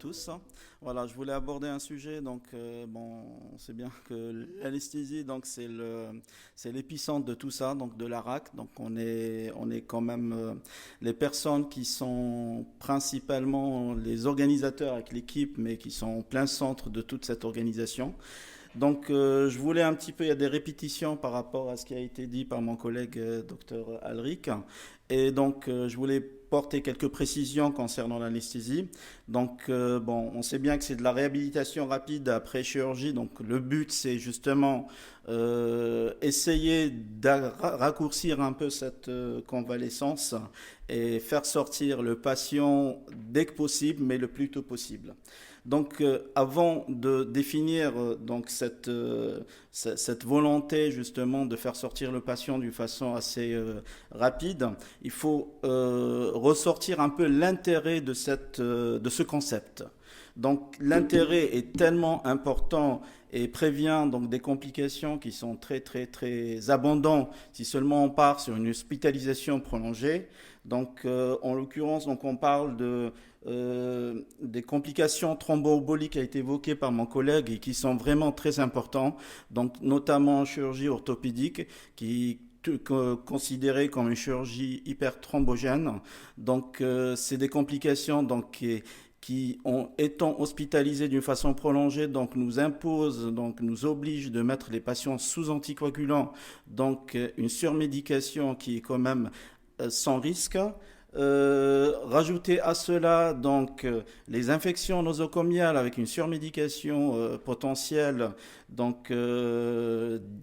tous. Voilà, je voulais aborder un sujet. On sait bien que l'anesthésie, donc c'est l'épicentre de tout ça, donc de la RAC. Donc, on est quand même les personnes qui sont principalement les organisateurs avec l'équipe, mais qui sont en plein centre de toute cette organisation. Je voulais un petit peu, il y a des répétitions par rapport à ce qui a été dit par mon collègue docteur Alric. Je voulais porter quelques précisions concernant l'anesthésie. On sait bien que c'est de la réhabilitation rapide après chirurgie. Donc, le but, c'est justement essayer de raccourcir un peu cette convalescence et faire sortir le patient dès que possible, mais le plus tôt possible. Avant de définir cette volonté justement de faire sortir le patient d'une façon assez rapide, il faut ressortir un peu l'intérêt de ce concept. Donc l'intérêt est tellement important et prévient donc des complications qui sont très très très abondantes si seulement on part sur une hospitalisation prolongée. En l'occurrence, donc on parle des complications thromboemboliques qui a été évoquées par mon collègue et qui sont vraiment très importantes, donc notamment en chirurgie orthopédique, qui considérée comme une chirurgie hyperthrombogène. C'est des complications étant hospitalisés d'une façon prolongée, nous oblige de mettre les patients sous anticoagulants, une surmédication qui est quand même sans risque. Rajouter à cela les infections nosocomiales avec une surmédication potentielle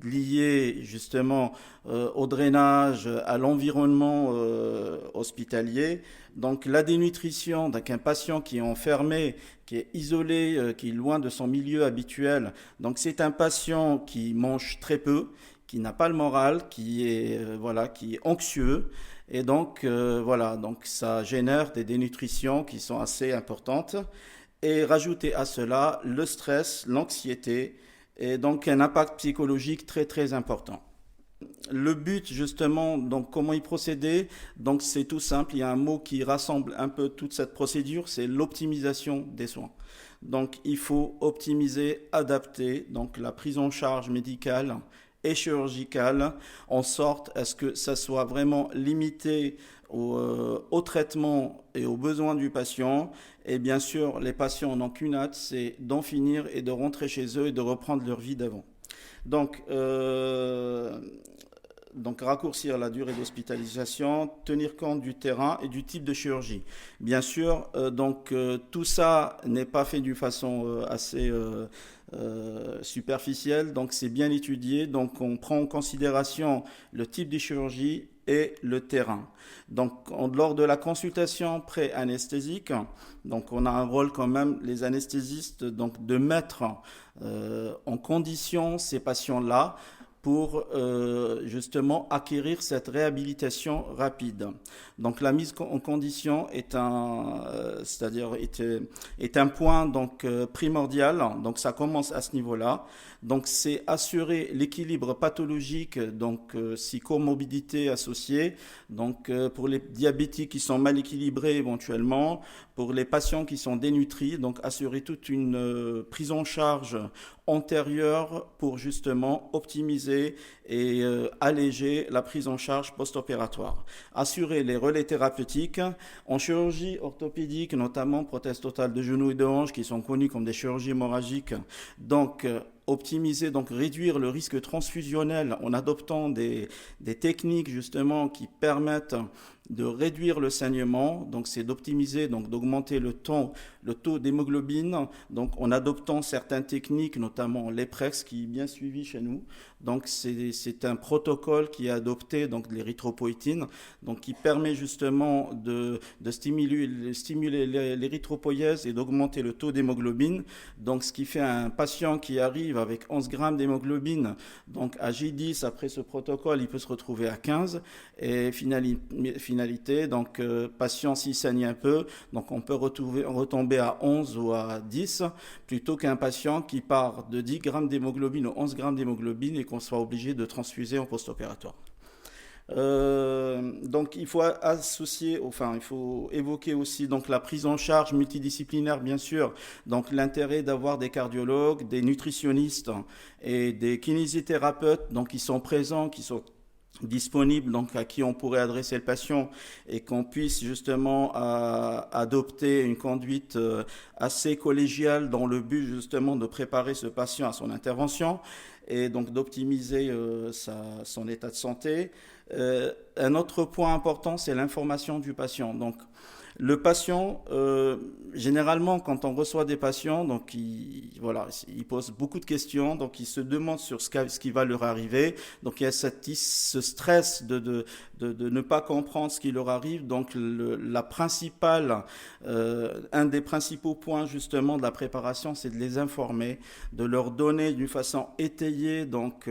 liée justement au drainage, à l'environnement hospitalier. La dénutrition d'un patient qui est enfermé, qui est isolé, qui est loin de son milieu habituel. C'est un patient qui mange très peu, qui n'a pas le moral, qui est anxieux. Ça génère des dénutritions qui sont assez importantes. Et rajouter à cela le stress, l'anxiété, et donc un impact psychologique très très important. Le but justement, comment y procéder? C'est tout simple, il y a un mot qui rassemble un peu toute cette procédure, c'est l'optimisation des soins. Il faut optimiser, adapter la prise en charge médicale et chirurgicale en sorte à ce que ça soit vraiment limité au traitement et aux besoins du patient. Et bien sûr, les patients n'ont qu'une hâte, c'est d'en finir et de rentrer chez eux et de reprendre leur vie d'avant. Donc, euh, Raccourcir la durée d'hospitalisation, tenir compte du terrain et du type de chirurgie. Bien sûr, tout ça n'est pas fait d'une façon assez superficielle, donc c'est bien étudié, on prend en considération le type de chirurgie et le terrain. Lors de la consultation pré-anesthésique, on a un rôle quand même, les anesthésistes, de mettre en condition ces patients-là pour justement acquérir cette réhabilitation rapide. La mise en condition est un point primordial. Ça commence à ce niveau-là. C'est assurer l'équilibre pathologique, si comorbidité associée. Pour les diabétiques qui sont mal équilibrés éventuellement, pour les patients qui sont dénutris, assurer toute une prise en charge antérieure pour justement optimiser et alléger la prise en charge post-opératoire. Assurer les relais thérapeutiques en chirurgie orthopédique, notamment prothèse totale de genoux et de hanches qui sont connues comme des chirurgies hémorragiques. Optimiser, réduire le risque transfusionnel en adoptant des techniques justement qui permettent de réduire le saignement, c'est d'optimiser, d'augmenter le taux d'hémoglobine, en adoptant certaines techniques, notamment l'EPREX qui est bien suivi chez nous. C'est un protocole qui est adopté, l'érythropoïétine, qui permet justement de stimuler l'érythropoïèse et d'augmenter le taux d'hémoglobine. Ce qui fait un patient qui arrive avec 11 grammes d'hémoglobine, à J10, après ce protocole, il peut se retrouver à 15. Et finalité, patient s'il saigne un peu, on peut retomber à 11 ou à 10, plutôt qu'un patient qui part de 10 grammes d'hémoglobine ou 11 grammes d'hémoglobine et qu'on soit obligé de transfuser en post-opératoire. Donc il faut associer, enfin il faut évoquer aussi donc la prise en charge multidisciplinaire bien sûr. Donc l'intérêt d'avoir des cardiologues, des nutritionnistes et des kinésithérapeutes donc qui sont présents, qui sont disponibles, donc à qui on pourrait adresser le patient et qu'on puisse justement adopter une conduite assez collégiale dans le but justement de préparer ce patient à son intervention et donc d'optimiser son état de santé. Un autre point important, c'est l'information du patient. Donc, le patient, généralement, quand on reçoit des patients, donc voilà, il pose beaucoup de questions, donc il se demande sur ce qui va leur arriver. Donc il y a ce stress de ne pas comprendre ce qui leur arrive. Donc un des principaux points justement de la préparation, c'est de les informer, de leur donner d'une façon étayée donc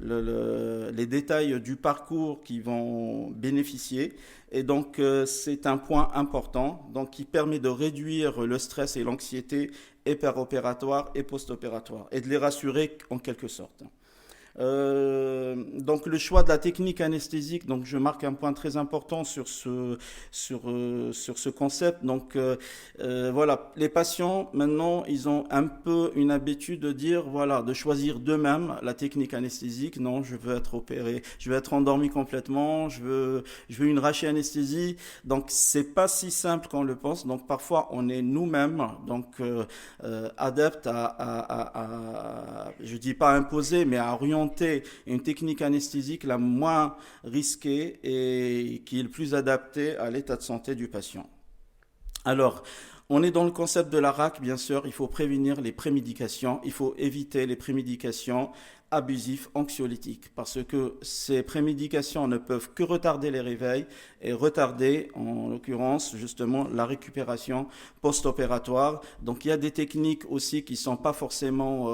les détails du parcours qu'ils vont bénéficier. Et donc, c'est un point important donc, qui permet de réduire le stress et l'anxiété et péropératoire et post-opératoire et de les rassurer en quelque sorte. Donc le choix de la technique anesthésique, donc je marque un point très important sur ce concept. Donc voilà, les patients maintenant ils ont un peu une habitude de dire voilà, de choisir d'eux-mêmes la technique anesthésique. Non, je veux être opéré, je veux être endormi complètement, je veux une anesthésie. Donc c'est pas si simple qu'on le pense. Donc parfois on est nous-mêmes donc adeptes je dis pas imposer, mais à orienter une technique anesthésique la moins risquée et qui est le plus adaptée à l'état de santé du patient. Alors, on est dans le concept de la RAC, bien sûr, il faut prévenir les prémédications, il faut éviter les prémédications abusifs, anxiolytiques, parce que ces prémédications ne peuvent que retarder les réveils et retarder, en l'occurrence, justement, la récupération post-opératoire. Donc, il y a des techniques aussi qui ne sont pas forcément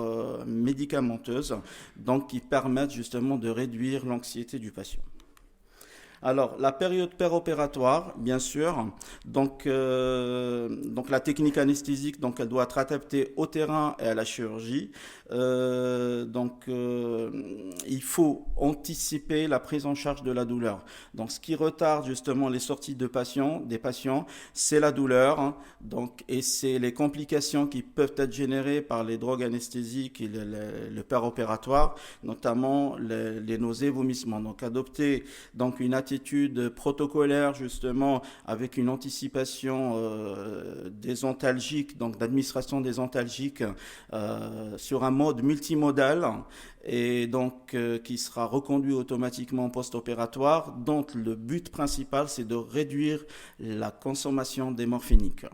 médicamenteuses, donc qui permettent justement de réduire l'anxiété du patient. Alors, la période péropératoire, bien sûr, donc la technique anesthésique, donc elle doit être adaptée au terrain et à la chirurgie. Il faut anticiper la prise en charge de la douleur. Donc, ce qui retarde justement les sorties des patients, c'est la douleur, hein, donc, et c'est les complications qui peuvent être générées par les drogues anesthésiques et le péropératoire, notamment les nausées, vomissements. Donc, adopter donc une attitude protocolaire justement avec une anticipation des antalgiques, donc d'administration des antalgiques sur un mode multimodal et donc qui sera reconduit automatiquement post-opératoire, dont le but principal c'est de réduire la consommation des morphiniques.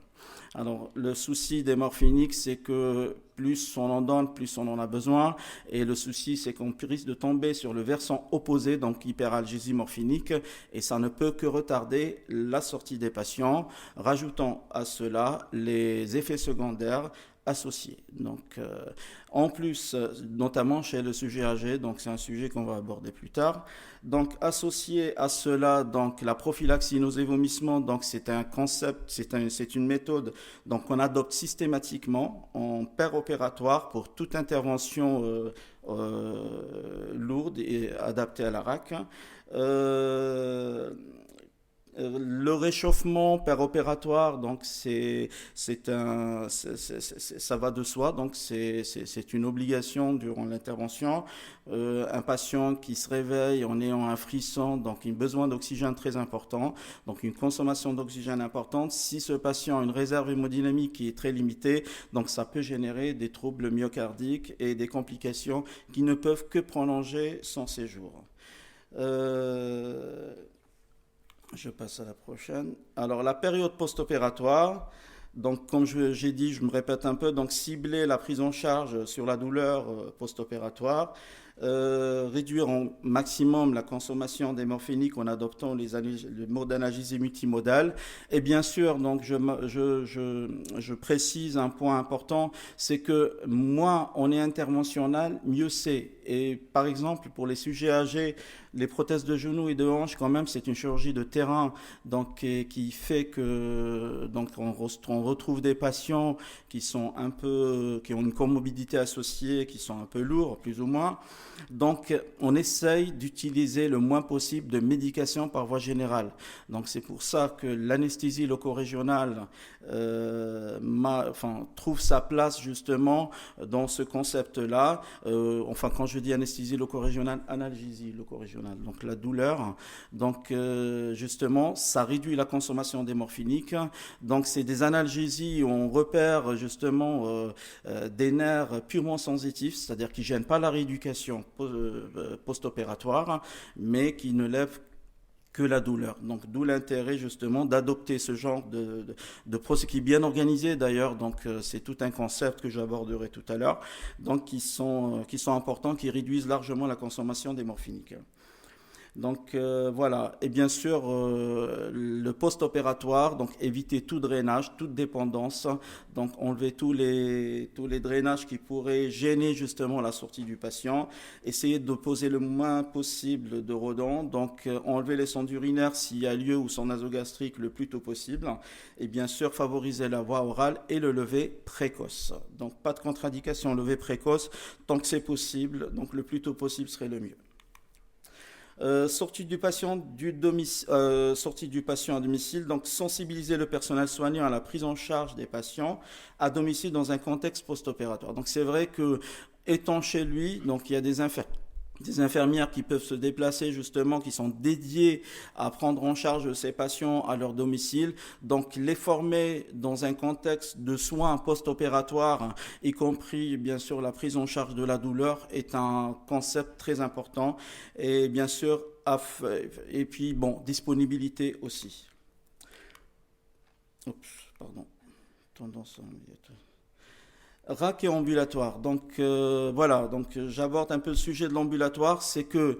Alors, le souci des morphiniques, c'est que plus on en donne, plus on en a besoin. Et le souci, c'est qu'on risque de tomber sur le versant opposé, donc hyperalgésie morphinique, et ça ne peut que retarder la sortie des patients, rajoutant à cela les effets secondaires associés. Donc, en plus, notamment chez le sujet âgé, donc c'est un sujet qu'on va aborder plus tard. Donc, associé à cela, donc la prophylaxie nausées-vomissements, donc c'est un concept, c'est une méthode donc qu'on adopte systématiquement en péropératoire pour toute intervention lourde et adaptée à la RAC. Le réchauffement péropératoire, donc ça va de soi, donc c'est une obligation durant l'intervention. Un patient qui se réveille en ayant un frisson, donc un besoin d'oxygène très important, donc une consommation d'oxygène importante. Si ce patient a une réserve hémodynamique qui est très limitée, donc ça peut générer des troubles myocardiques et des complications qui ne peuvent que prolonger son séjour. Je passe à la prochaine. Alors, la période post-opératoire, donc comme j'ai dit, je me répète un peu, donc cibler la prise en charge sur la douleur post-opératoire, réduire au maximum la consommation des morphiniques en adoptant le mode d'analgésie multimodale. Et bien sûr, donc je précise un point important, c'est que moins on est interventionnel, mieux c'est. Et par exemple, pour les sujets âgés, les prothèses de genoux et de hanches, quand même, c'est une chirurgie de terrain, donc qui fait que donc on retrouve des patients qui ont une comorbidité associée, qui sont un peu lourds, plus ou moins. Donc, on essaye d'utiliser le moins possible de médication par voie générale. Donc, c'est pour ça que l'anesthésie loco-régionale trouve sa place justement dans ce concept-là. Quand je dis anesthésie loco-régionale, analgésie loco-régionale, donc la douleur. Donc, justement, ça réduit la consommation des morphiniques. Donc, c'est des analgésies où on repère justement des nerfs purement sensitifs, c'est-à-dire qui ne gênent pas la rééducation post-opératoire, mais qui ne lèvent que la douleur. Donc d'où l'intérêt justement d'adopter ce genre de procès qui est bien organisé d'ailleurs. Donc c'est tout un concept que j'aborderai tout à l'heure. Donc qui sont importants, qui réduisent largement la consommation des morphiniques. Donc voilà, et bien sûr le post-opératoire, donc éviter tout drainage, toute dépendance, donc enlever tous les drainages qui pourraient gêner justement la sortie du patient, essayer de poser le moins possible de rodents, donc enlever les sondes urinaires s'il y a lieu ou son nasogastrique le plus tôt possible, et bien sûr favoriser la voie orale et le lever précoce. Donc pas de contre-indication, lever précoce tant que c'est possible, donc le plus tôt possible serait le mieux. Sortie du patient à domicile, donc sensibiliser le personnel soignant à la prise en charge des patients à domicile dans un contexte post-opératoire. Donc c'est vrai que étant chez lui, donc il y a des infirmières qui peuvent se déplacer justement, qui sont dédiées à prendre en charge ces patients à leur domicile. Donc les former dans un contexte de soins post-opératoires, y compris bien sûr la prise en charge de la douleur, est un concept très important. Et bien sûr, disponibilité aussi. Oups, pardon. Tendance RAC et ambulatoire. Donc voilà, donc j'aborde un peu le sujet de l'ambulatoire, c'est que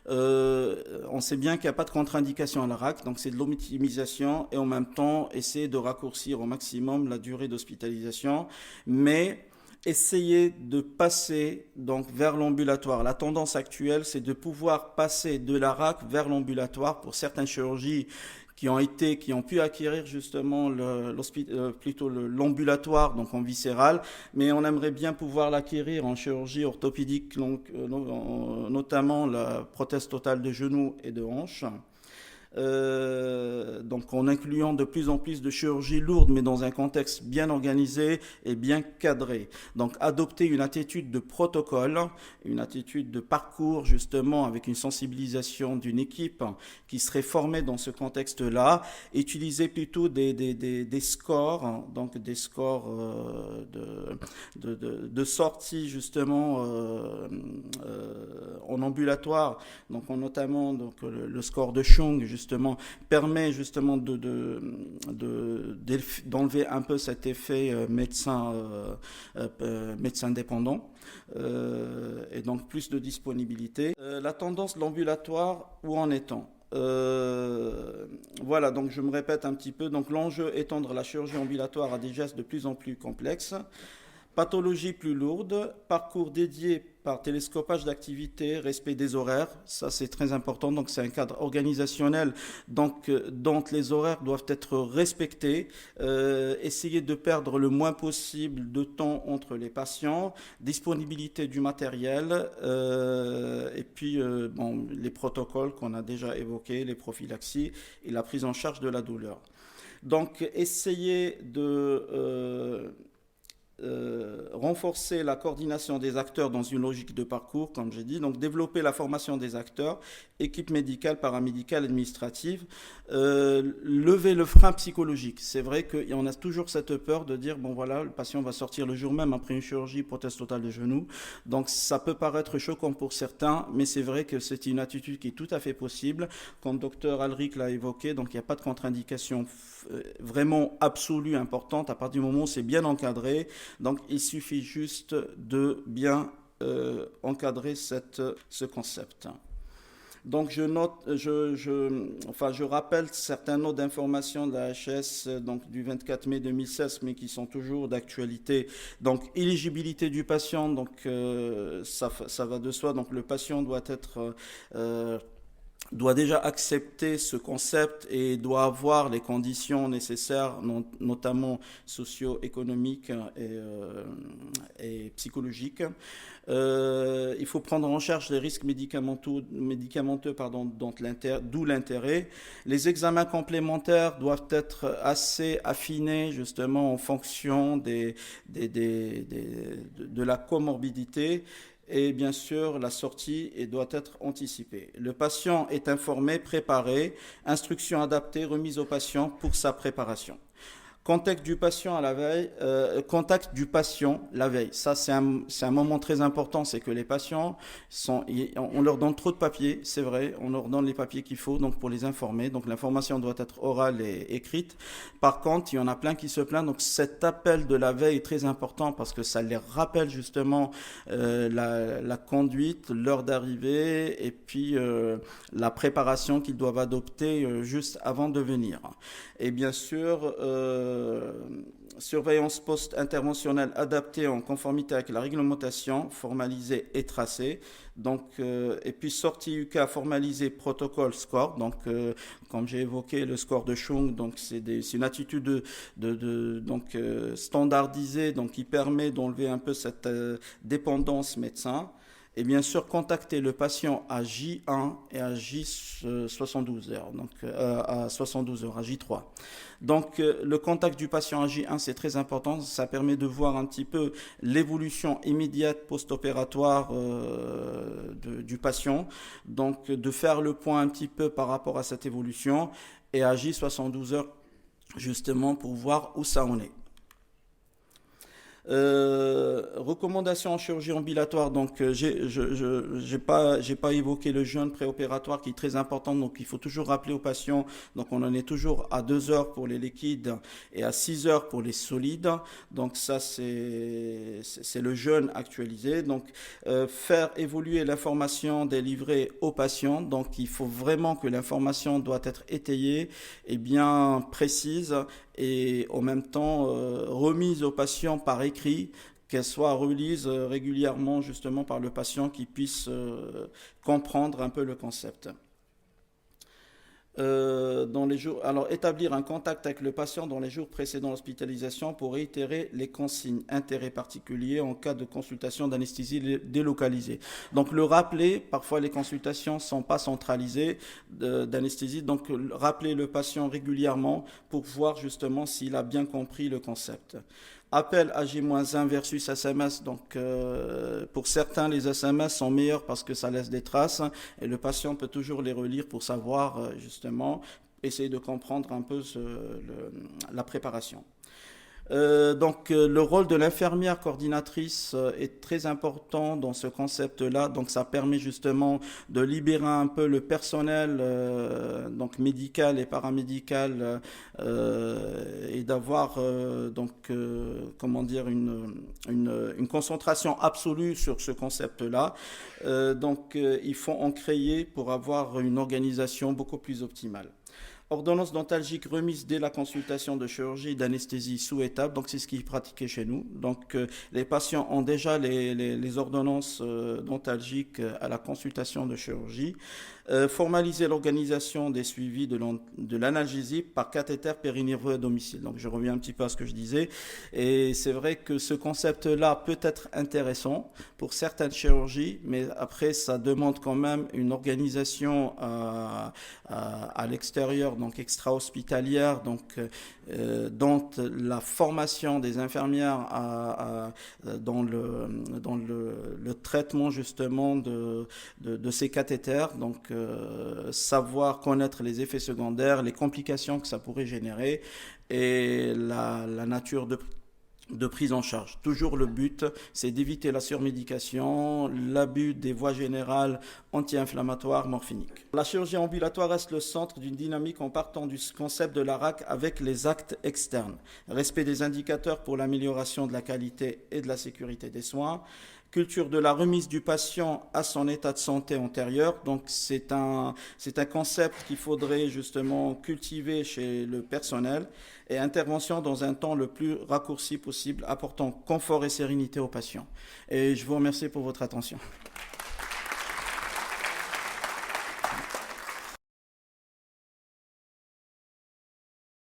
on sait bien qu'il n'y a pas de contre-indication à la RAC, donc c'est de l'optimisation et en même temps essayer de raccourcir au maximum la durée d'hospitalisation, mais essayer de passer donc vers l'ambulatoire. La tendance actuelle, c'est de pouvoir passer de la RAC vers l'ambulatoire pour certaines chirurgies qui ont pu acquérir justement l'ambulatoire, donc en viscéral, mais on aimerait bien pouvoir l'acquérir en chirurgie orthopédique, donc, notamment la prothèse totale de genou et de hanche. Donc en incluant de plus en plus de chirurgie lourde, mais dans un contexte bien organisé et bien cadré. Donc adopter une attitude de protocole, une attitude de parcours justement avec une sensibilisation d'une équipe qui serait formée dans ce contexte-là, utiliser plutôt des scores, donc des scores de sortie justement en ambulatoire, donc notamment donc, le score de Chung justement permet justement d'enlever un peu cet effet médecin dépendant et donc plus de disponibilité. La tendance de l'ambulatoire, où en est-on? Voilà, donc je me répète un petit peu. Donc l'enjeu, étendre la chirurgie ambulatoire à des gestes de plus en plus complexes. Pathologie plus lourde, parcours dédié par télescopage d'activité, respect des horaires, ça c'est très important, donc c'est un cadre organisationnel, donc dont les horaires doivent être respectés, essayer de perdre le moins possible de temps entre les patients, disponibilité du matériel, et puis les protocoles qu'on a déjà évoqués, les prophylaxies et la prise en charge de la douleur. Donc essayer de renforcer la coordination des acteurs dans une logique de parcours, comme j'ai dit, donc développer la formation des acteurs, équipe médicale, paramédicale, administrative, lever le frein psychologique. C'est vrai qu'on a toujours cette peur de dire, bon voilà, le patient va sortir le jour même après une chirurgie, prothèse totale de genou, donc ça peut paraître choquant pour certains, mais c'est vrai que c'est une attitude qui est tout à fait possible, comme docteur Alric l'a évoqué, donc il n'y a pas de contre-indication vraiment absolue, importante, à partir du moment où c'est bien encadré. Donc il suffit juste de bien encadrer ce concept. Donc je rappelle certaines notes d'informations de la HS donc du 24 mai 2016, mais qui sont toujours d'actualité. Donc éligibilité du patient, donc ça va de soi. Donc le patient doit être doit déjà accepter ce concept et doit avoir les conditions nécessaires, notamment socio-économiques et psychologiques. Il faut prendre en charge les risques médicamenteux, d'où l'intérêt. Les examens complémentaires doivent être assez affinés justement en fonction de la comorbidité. Et bien sûr, la sortie doit être anticipée. Le patient est informé, préparé, instructions adaptées, remise au patient pour sa préparation. Contact du patient la veille. Ça, c'est un moment très important. C'est que les patients on leur donne trop de papiers, c'est vrai. On leur donne les papiers qu'il faut, donc pour les informer. Donc l'information doit être orale et écrite. Par contre, il y en a plein qui se plaignent. Donc cet appel de la veille est très important parce que ça les rappelle justement la conduite, l'heure d'arrivée et puis la préparation qu'ils doivent adopter juste avant de venir. Et bien sûr, surveillance post-interventionnelle adaptée en conformité avec la réglementation, formalisée et tracée. Donc, et puis sortie UK formalisée, protocole, score. Donc, comme j'ai évoqué, le score de Chung, donc c'est une attitude standardisée, donc qui permet d'enlever un peu cette dépendance médecin. Et bien sûr, contacter le patient à J1 et à J72 heures, donc à 72 heures, à J3. Donc, le contact du patient à J1, c'est très important. Ça permet de voir un petit peu l'évolution immédiate post-opératoire du patient. Donc, de faire le point un petit peu par rapport à cette évolution. Et à J72 heures, justement, pour voir où ça en est. Recommandations en chirurgie ambulatoire. Donc, j'ai pas évoqué le jeûne préopératoire qui est très important. Donc, il faut toujours rappeler aux patients. Donc, on en est toujours à 2 heures pour les liquides et à 6 heures pour les solides. Donc, ça, c'est le jeûne actualisé. Donc, faire évoluer l'information délivrée aux patients. Donc, il faut vraiment que l'information doit être étayée et bien précise et en même temps remise au patient par écrit, qu'elle soit relise régulièrement justement par le patient qui puisse comprendre un peu le concept. Alors, établir un contact avec le patient dans les jours précédant l'hospitalisation pour réitérer les consignes, intérêt particulier en cas de consultation d'anesthésie délocalisée. Donc, le rappeler, parfois les consultations ne sont pas centralisées d'anesthésie, donc rappeler le patient régulièrement pour voir justement s'il a bien compris le concept. Appel à J-1 versus SMS. Donc, pour certains, les SMS sont meilleurs parce que ça laisse des traces et le patient peut toujours les relire pour savoir, justement, essayer de comprendre un peu la préparation. Le rôle de l'infirmière coordinatrice est très important dans ce concept-là. Donc, ça permet justement de libérer un peu le personnel donc médical et paramédical et d'avoir comment dire une concentration absolue sur ce concept-là. Il faut en créer pour avoir une organisation beaucoup plus optimale. Ordonnance dentalgique remise dès la consultation de chirurgie d'anesthésie souhaitable. Donc, c'est ce qui est pratiqué chez nous. Donc, les patients ont déjà les ordonnances dentalgiques à la consultation de chirurgie. Formaliser l'organisation des suivis de l'analgésie par cathéter périnévreux à domicile. Donc, je reviens un petit peu à ce que je disais. Et c'est vrai que ce concept-là peut être intéressant pour certaines chirurgies, mais après, ça demande quand même une organisation à l'extérieur, donc extra-hospitalière, donc dans la formation des infirmières dans le traitement justement de ces cathéters, donc savoir connaître les effets secondaires, les complications que ça pourrait générer et la nature de prise en charge. Toujours le but, c'est d'éviter la surmédication, l'abus des voies générales anti-inflammatoires morphiniques. La chirurgie ambulatoire reste le centre d'une dynamique en partant du concept de la RAC avec les actes externes. Respect des indicateurs pour l'amélioration de la qualité et de la sécurité des soins. Culture de la remise du patient à son état de santé antérieur. Donc c'est un concept qu'il faudrait justement cultiver chez le personnel et intervention dans un temps le plus raccourci possible, apportant confort et sérénité aux patients. Et je vous remercie pour votre attention.